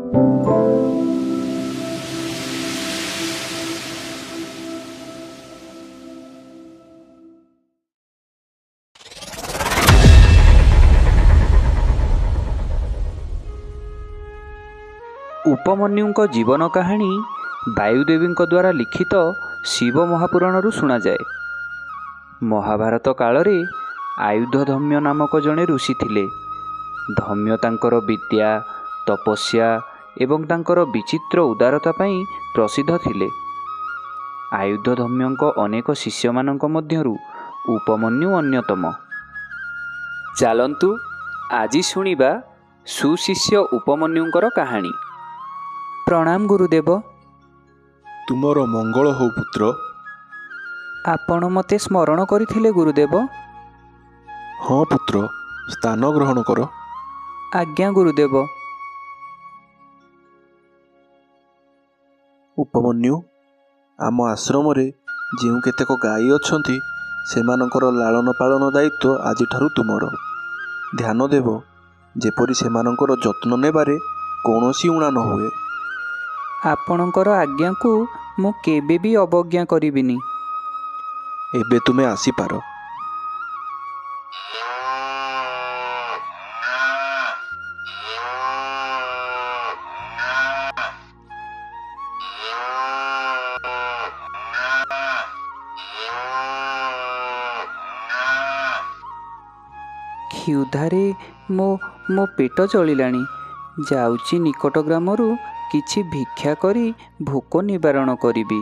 ଉପମନ୍ୟୁଙ୍କ ଜୀବନ କାହାଣୀ ବାୟୁଦେବୀଙ୍କ ଦ୍ୱାରା ଲିଖିତ ଶିବ ମହାପୁରାଣରୁ ଶୁଣାଯାଏ। ମହାଭାରତ କାଳରେ ଆୟୁଧଧମ୍ୟ ନାମକ ଜଣେ ଋଷି ଥିଲେ। ଧମ୍ୟ ତାଙ୍କର ବିଦ୍ୟା, ତପସ୍ୟା ଏବଂ ତାଙ୍କର ବିଚିତ୍ର ଉଦାରତା ପାଇଁ ପ୍ରସିଦ୍ଧ ଥିଲେ। ଆୟୁଧଧମ୍ୟଙ୍କ ଅନେକ ଶିଷ୍ୟମାନଙ୍କ ମଧ୍ୟରୁ ଉପମନ୍ୟୁ ଅନ୍ୟତମ। ଚାଲନ୍ତୁ ଆଜି ଶୁଣିବା ସୁଶିଷ୍ୟ ଉପମନ୍ୟୁଙ୍କର କାହାଣୀ। ପ୍ରଣାମ ଗୁରୁଦେବ। ତୁମର ମଙ୍ଗଳ ହଉ ପୁତ୍ର। ଆପଣ ମୋତେ ସ୍ମରଣ କରିଥିଲେ ଗୁରୁଦେବ? ହଁ ପୁତ୍ର, ସ୍ଥାନ ଗ୍ରହଣ କର। ଆଜ୍ଞା ଗୁରୁଦେବ। ଉପମନ୍ୟୁ, ଆମ ଆଶ୍ରମରେ ଯେଉଁ କେତେକ ଗାଈ ଅଛନ୍ତି ସେମାନଙ୍କର ଲାଳନ ପାଳନ ଦାୟିତ୍ୱ ଆଜିଠାରୁ ତୁମର। ଧ୍ୟାନ ଦେବ ଯେପରି ସେମାନଙ୍କର ଯତ୍ନ ନେବାରେ କୌଣସି ଊଣା ନ ହୁଏ। ଆପଣଙ୍କର ଆଜ୍ଞାକୁ ମୁଁ କେବେ ବି ଅବଜ୍ଞା କରିବିନି। ଏବେ ତୁମେ ଆସିପାର। କ୍ଷୁଧାରେ ମୋ ପେଟ ଚଳିଲାଣି। ଯାଉଛି ନିକଟ ଗ୍ରାମରୁ କିଛି ଭିକ୍ଷା କରି ଭୋକ ନିବାରଣ କରିବି।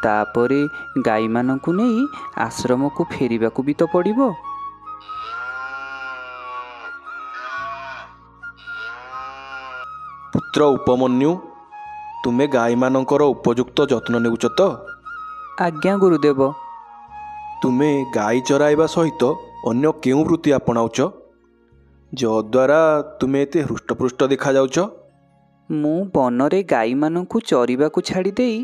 ତାପରେ ଗାଈମାନଙ୍କୁ ନେଇ ଆଶ୍ରମକୁ ଫେରିବାକୁ ବି ତ ପଡ଼ିବ। ପୁତ୍ର ଉପମନ୍ୟୁ, ତୁମେ ଗାଈମାନଙ୍କର ଉପଯୁକ୍ତ ଯତ୍ନ ନେଉଛ ତ? ଆଜ୍ଞା ଗୁରୁଦେବ। ତୁମେ ଗାଈ ଚରାଇବା ସହିତ ଅନ୍ୟ କେଉଁ ବୃତ୍ତି ଆପଣାଉଛ ଯଦ୍ୱାରା ତୁମେ ଏତେ ହୃଷ୍ଟପୃଷ୍ଟ ଦେଖାଯାଉଛ? ମୁଁ ବନରେ ଗାଈମାନଙ୍କୁ ଚରିବାକୁ ଛାଡ଼ିଦେଇ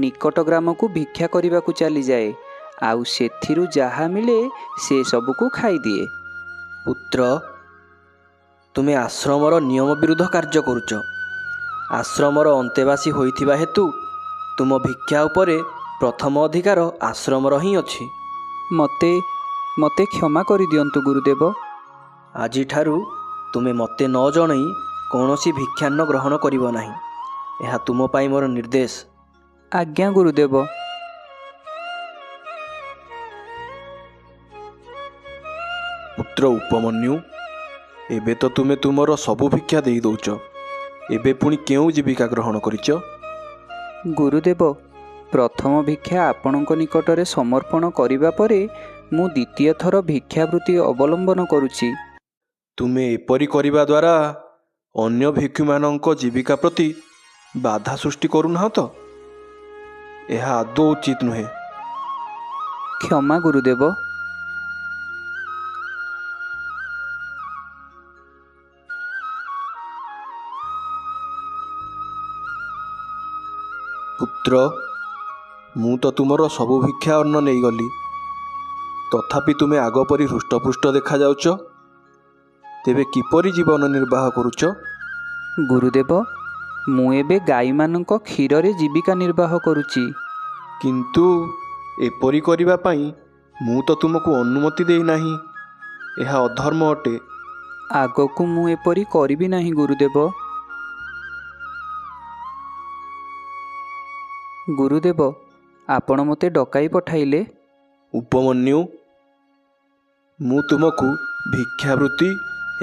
ନିକଟ ଗ୍ରାମକୁ ଭିକ୍ଷା କରିବାକୁ ଚାଲିଯାଏ। ଆଉ ସେଥିରୁ ଯାହା ମିଳେ ସେସବୁକୁ ଖାଇଦିଏ। ପୁତ୍ର, ତୁମେ ଆଶ୍ରମର ନିୟମ ବିରୁଦ୍ଧ କାର୍ଯ୍ୟ କରୁଛ। ଆଶ୍ରମର ଅନ୍ତେବାସୀ ହୋଇଥିବା ହେତୁ ତୁମ ଭିକ୍ଷା ଉପରେ ପ୍ରଥମ ଅଧିକାର ଆଶ୍ରମର ହିଁ ଅଛି। ମୋତେ କ୍ଷମା କରିଦିଅନ୍ତୁ ଗୁରୁଦେବ। ଆଜିଠାରୁ ତୁମେ ମୋତେ ନ ଜଣାଇ କୌଣସି ଭିକ୍ଷାନ୍ନ ଗ୍ରହଣ କରିବ ନାହିଁ। ଏହା ତୁମ ପାଇଁ ମୋର ନିର୍ଦ୍ଦେଶ। ଆଜ୍ଞା ଗୁରୁଦେବ। ପୁତ୍ର ଉପମନ୍ୟୁ, ଏବେ ତ ତୁମେ ତୁମର ସବୁ ଭିକ୍ଷା ଦେଇ ଦେଉଛ। ଏବେ ପୁଣି କେଉଁ ଜୀବିକା ଗ୍ରହଣ କରିଛ? ଗୁରୁଦେବ, ପ୍ରଥମ ଭିକ୍ଷା ଆପଣଙ୍କ ନିକଟରେ ସମର୍ପଣ କରିବା ପରେ ମୁଁ ଦ୍ୱିତୀୟ ଥର ଭିକ୍ଷାବୃତ୍ତି ଅବଲମ୍ବନ କରୁଛି। ତୁମେ ଏପରି କରିବା ଦ୍ୱାରା ଅନ୍ୟ ଭିକ୍ଷୁମାନଙ୍କ ଜୀବିକା ପ୍ରତି ବାଧା ସୃଷ୍ଟି କରୁନାହଁ ତ? ଏହା ଆଦୌ ଉଚିତ ନୁହେଁ। କ୍ଷମା ଗୁରୁଦେବ। ପୁତ୍ର, ମୁଁ ତ ତୁମର ସବୁ ଭିକ୍ଷା ଅନ୍ନ ନେଇଗଲି। ତଥାପି ତୁମେ ଆଗ ପରି ହୃଷ୍ଟପୃଷ୍ଟ ଦେଖାଯାଉଛ। ତେବେ କିପରି ଜୀବନ ନିର୍ବାହ କରୁଛ? ଗୁରୁଦେବ, ମୁଁ ଏବେ ଗାଈମାନଙ୍କ କ୍ଷୀରରେ ଜୀବିକା ନିର୍ବାହ କରୁଛି। କିନ୍ତୁ ଏପରି କରିବା ପାଇଁ ମୁଁ ତ ତୁମକୁ ଅନୁମତି ଦେଇନାହିଁ। ଏହା ଅଧର୍ମ ଅଟେ। ଆଗକୁ ମୁଁ ଏପରି କରିବି ନାହିଁ ଗୁରୁଦେବ। ଗୁରୁଦେବ, ଆପଣ ମୋତେ ଡକାଇ ପଠାଇଲେ? ଉପମନ୍ୟୁ, ମୁଁ ତୁମକୁ ଭିକ୍ଷାବୃତ୍ତି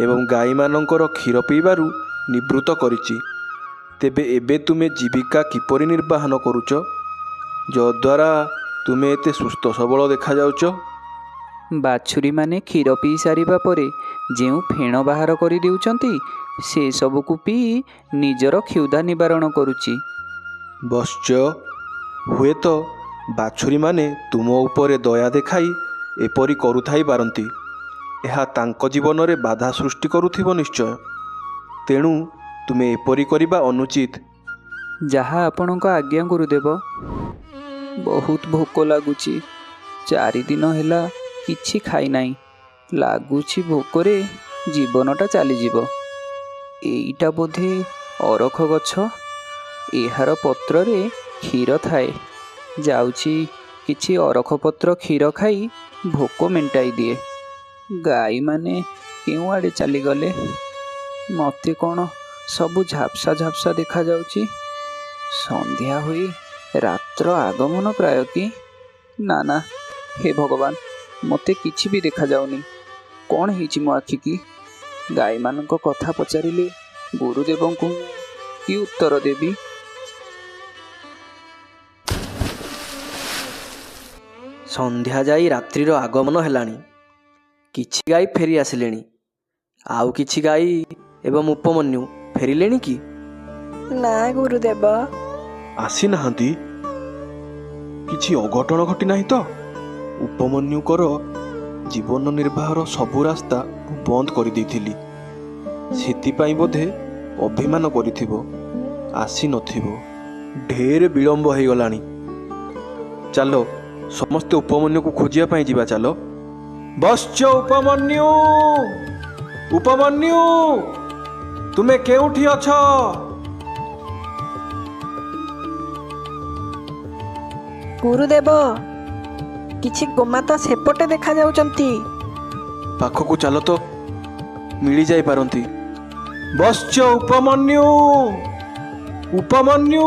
ଏବଂ ଗାଈମାନଙ୍କର କ୍ଷୀର ପିଇବାରୁ ନିବୃତ୍ତ କରିଛି। ତେବେ ଏବେ ତୁମେ ଜୀବିକା କିପରି ନିର୍ବାହନ କରୁଛ ଯଦ୍ୱାରା ତୁମେ ଏତେ ସୁସ୍ଥ ସବଳ ଦେଖାଯାଉଛ? ବାଛୁରୀମାନେ କ୍ଷୀର ପିଇ ସାରିବା ପରେ ଯେଉଁ ଫେଣ ବାହାର କରିଦେଉଛନ୍ତି ସେସବୁକୁ ପିଇ ନିଜର କ୍ଷୁଧା ନିବାରଣ କରୁଛି। ବତ୍ସ, ହୁଏତ ବାଛୁରୀମାନେ ତୁମ ଉପରେ ଦୟା ଦେଖାଇ ଏପରି କରୁଥାଇ ପାରନ୍ତି। ଏହା ତାଙ୍କ ଜୀବନରେ ବାଧା ସୃଷ୍ଟି କରୁଥିବ ନିଶ୍ଚୟ। ତେଣୁ ତୁମେ ଏପରି କରିବା ଅନୁଚିତ। ଯାହା ଆପଣଙ୍କ ଆଜ୍ଞା ଗୁରୁଦେବ। ବହୁତ ଭୋକ ଲାଗୁଛି। 4 ଦିନ ହେଲା କିଛି ଖାଇନାହିଁ। ଲାଗୁଛି ଭୋକରେ ଜୀବନଟା ଚାଲିଯିବ। ଏଇଟା ବୋଧେ ଅରଖ ଗଛ, ଏହାର ପତ୍ରରେ କ୍ଷୀର ଥାଏ। ଯାଉଛି କିଛି ଅରଖ ପତ୍ର କ୍ଷୀର ଖାଇ ଭୋକ ମେଣ୍ଟାଇ ଦିଏ। ଗାଈମାନେ କେଉଁଆଡ଼େ ଚାଲିଗଲେ? ମୋତେ କ'ଣ ସବୁ ଝାପ୍ସା ଝାପ୍ସା ଦେଖାଯାଉଛି? ସନ୍ଧ୍ୟା ହୋଇ ରାତ୍ର ଆଗମନ ପ୍ରାୟ କି? ନା ନା, ହେ ଭଗବାନ, ମୋତେ କିଛି ବି ଦେଖାଯାଉନି। କ'ଣ ହେଇଛି ମୋ ଆଖିକି? ଗାଈମାନଙ୍କ କଥା ପଚାରିଲେ ଗୁରୁଦେବଙ୍କୁ ମୁଁ କି ଉତ୍ତର ଦେବି? ସନ୍ଧ୍ୟା ଯାଇ ରାତ୍ରିର ଆଗମନ ହେଲାଣି। କିଛି ଗାଈ ଫେରି ଆସିଲେଣି। ଆଉ କିଛି ଗାଈ ଏବଂ ଉପମନ୍ୟୁ ଫେରିଲେଣି କି? ନା ଗୁରୁଦେବ। ଆସିନାହାନ୍ତି? କିଛି ଅଘଟଣ ଘଟିନାହିଁ ତ? ଉପମନ୍ୟୁଙ୍କର ଜୀବନ ନିର୍ବାହର ସବୁ ରାସ୍ତା ମୁଁ ବନ୍ଦ କରିଦେଇଥିଲି। ସେଥିପାଇଁ ବୋଧେ ଅଭିମାନ କରିଥିବ, ଆସିନଥିବ। ଢେର ବିଳମ୍ବ ହେଇଗଲାଣି। ଚାଲ ସମସ୍ତେ ଉପମନ୍ୟୁକୁ ଖୋଜିବା ପାଇଁ ଯିବା। ଚାଲ। ବଶ୍ଚ ଉପମନ୍ୟୁ! ଉପମନ୍ୟୁ, ତୁମେ କେଉଁଠି ଅଛ? ଗୁରୁଦେବ, କିଛି ଗୋମାତା ସେପଟେ ଦେଖାଯାଉଛନ୍ତି। ପାଖକୁ ଚାଲ ତ, ମିଳିଯାଇପାରନ୍ତି। ବଶ୍ଚ ଉପମନ୍ୟୁ! ଉପମନ୍ୟୁ,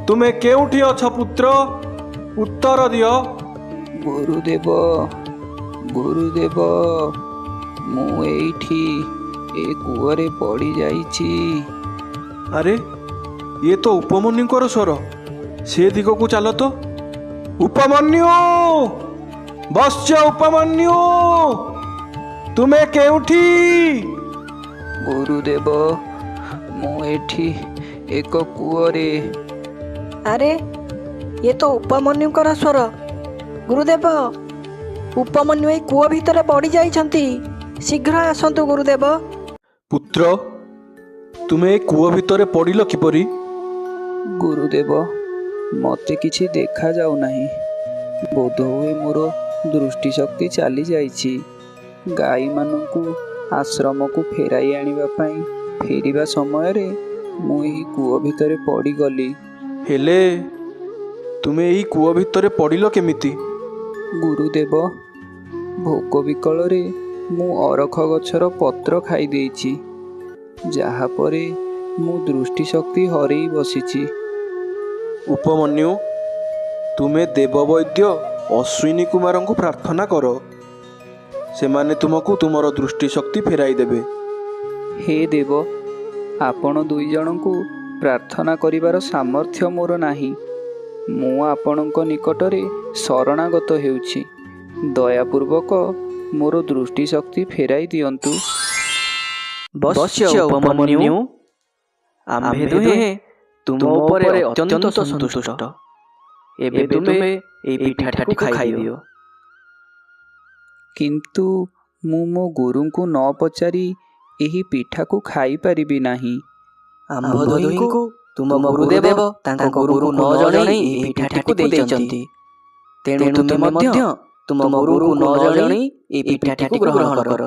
ତୁମେ କେଉଁଠି ଅଛ ପୁତ୍ର? ଉତ୍ତର ଦିଅ। ଗୁରୁଦେବ, ଗୁରୁଦେବ, ମୁଁ ଏଇଠି ଏ କୂଅରେ ପଡ଼ିଯାଇଛି। ଆରେ, ଇଏ ତ ଉପମନ୍ୟୁଙ୍କର ସ୍ୱର। ସେ ଦିଗକୁ ଚାଲ ତ। ଉପମନ୍ୟୁ! ବଶ୍ଚ ଉପମନ୍ୟୁ, ତୁମେ କେଉଁଠି? ଗୁରୁଦେବ, ମୁଁ ଏଠି ଏକ କୂଅରେ। ଆରେ, ଇଏ ତ ଉପମନ୍ୟୁଙ୍କର ସ୍ୱର। ଗୁରୁଦେବ, ଉପମନ୍ୟୁ ଏଇ କୂଅ ଭିତରେ ପଡ଼ି ଯାଇଛନ୍ତି। ଶୀଘ୍ର ଆସନ୍ତୁ ଗୁରୁଦେବ। ପୁତ୍ର, ତୁମେ ଏ କୂଅ ଭିତରେ ପଡ଼ିଲ କିପରି? ଗୁରୁଦେବ, ମୋତେ କିଛି ଦେଖାଯାଉନାହିଁ। ବୋଧହୁଏ ମୋର ଦୃଷ୍ଟିଶକ୍ତି ଚାଲିଯାଇଛି। ଗାଈମାନଙ୍କୁ ଆଶ୍ରମକୁ ଫେରାଇ ଆଣିବା ପାଇଁ ଫେରିବା ସମୟରେ ମୁଁ ଏହି କୂଅ ଭିତରେ ପଡ଼ିଗଲି। ହେଲେ ତୁମେ ଏହି କୂଅ ଭିତରେ ପଡ଼ିଲ କେମିତି? ଗୁରୁଦେବ, ଭୋକ ବିକଳରେ ମୁଁ ଅରଖ ଗଛର ପତ୍ର ଖାଇ ଦେଇଛି, ଯାହାପରେ ମୁଁ ଦୃଷ୍ଟିଶକ୍ତି ହରେଇ ବସିଛି। ଉପମନ୍ୟୁ, ତୁମେ ଦେବବୈଦ୍ୟ ଅଶ୍ୱିନୀ କୁମାରଙ୍କୁ ପ୍ରାର୍ଥନା କର। ସେମାନେ ତୁମକୁ ତୁମର ଦୃଷ୍ଟିଶକ୍ତି ଫେରାଇ ଦେବେ। ହେ ଦେବ, ଆପଣ ଦୁଇ ଜଣଙ୍କୁ ପ୍ରାର୍ଥନା କରିବାର ସାମର୍ଥ୍ୟ ମୋର ନାହିଁ। ମୁଁ ଆପଣଙ୍କ ନିକଟରେ ଶରଣାଗତ ହେଉଛି। ଦୟାପୂର୍ବକ ମୋର ଦୃଷ୍ଟିଶକ୍ତି ଫେରାଇ ଦିଅନ୍ତୁ। ବଶ୍ଚ ଉପମନ୍ୟୁ, ଆମ୍ଭେ ଦୁହେଁ ତୁମ ଉପରେ ଅତ୍ୟନ୍ତ ସନ୍ତୁଷ୍ଟ। ଏବେ ତୁମେ ଏହି ପିଠାଟିକୁ ଖାଇଦିଅ। କିନ୍ତୁ ମୁଁ ମୋ ଗୁରୁଙ୍କୁ ନ ପଚାରି ଏହି ପିଠାକୁ ଖାଇପାରିବି ନାହିଁ। ଆମ୍ଭ ଦୁହିଁଙ୍କୁ ତୁମ ଗୁରୁଦେବ ତାଙ୍କ ଗୁରୁଙ୍କୁ ନ ଜଣାଇ ଏହି ପିଠାଟିକୁ ଦେଇଛନ୍ତି। ତେଣୁ ତୁମେ ମଧ୍ୟ ତୁମ ଗୁରୁଙ୍କୁ ନ ଜଣାଇ ଏହି ପିଠାଟିକୁ ଗ୍ରହଣ କର।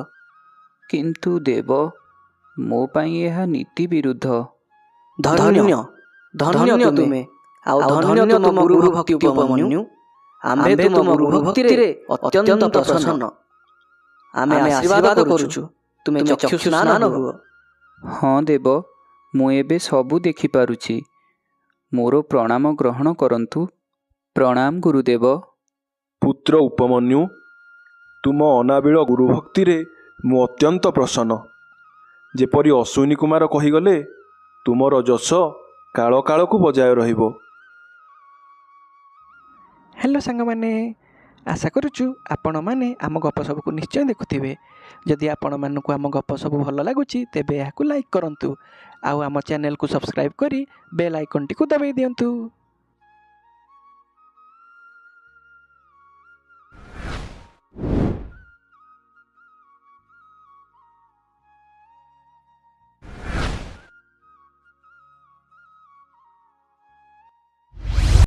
କିନ୍ତୁ ଦେବ, ମୋ ପାଇଁ ଏହା ନୀତି ବିରୁଦ୍ଧ। ଧନ୍ୟ ଧନ୍ୟ ତୁମେ, ଆଉ ଧନ୍ୟ ତୁମ ଗୁରୁ ଭକ୍ତି ଉପମନ୍ୟୁ। ଆମ୍ଭେ ତୁମ ଗୁରୁ ଭକ୍ତିରେ ଅତ୍ୟନ୍ତ ପ୍ରସନ୍ନ। ଆମେ ଆଶୀର୍ବାଦ କରୁଛୁ, ତୁମେ ଚକ୍ଷୁସ୍ନାନ ହୁଅ। ହଁ ଦେବ, ମୁଁ ଏବେ ସବୁ ଦେଖିପାରୁଛି। ମୋର ପ୍ରଣାମ ଗ୍ରହଣ କରନ୍ତୁ। ପ୍ରଣାମ ଗୁରୁଦେବ। ପୁତ୍ର ଉପମନ୍ୟୁ, ତୁମ ଅନାବିଳ ଗୁରୁଭକ୍ତିରେ ମୁଁ ଅତ୍ୟନ୍ତ ପ୍ରସନ୍ନ। ଯେପରି ଅଶ୍ୱିନୀ କୁମାର କହିଗଲେ, ତୁମର ଯଶ କାଳ କାଳକୁ ବଜାୟ ରହିବ। ହ୍ୟାଲୋ ସାଙ୍ଗମାନେ, ଆଶା କରୁଛୁ ଆପଣମାନେ ଆମ ଗପସବୁକୁ ନିଶ୍ଚୟ ଦେଖୁଥିବେ। ଯଦି ଆପଣମାନଙ୍କୁ ଆମ ଗପସବୁ ଭଲ ଲାଗୁଛି ତେବେ ଏହାକୁ ଲାଇକ୍ କରନ୍ତୁ, ଆଉ ଆମ ଚ୍ୟାନେଲକୁ ସବସ୍କ୍ରାଇବ୍ କରି ବେଲ୍ ଆଇକନ୍ଟିକୁ ଦବାଇ ଦିଅନ୍ତୁ।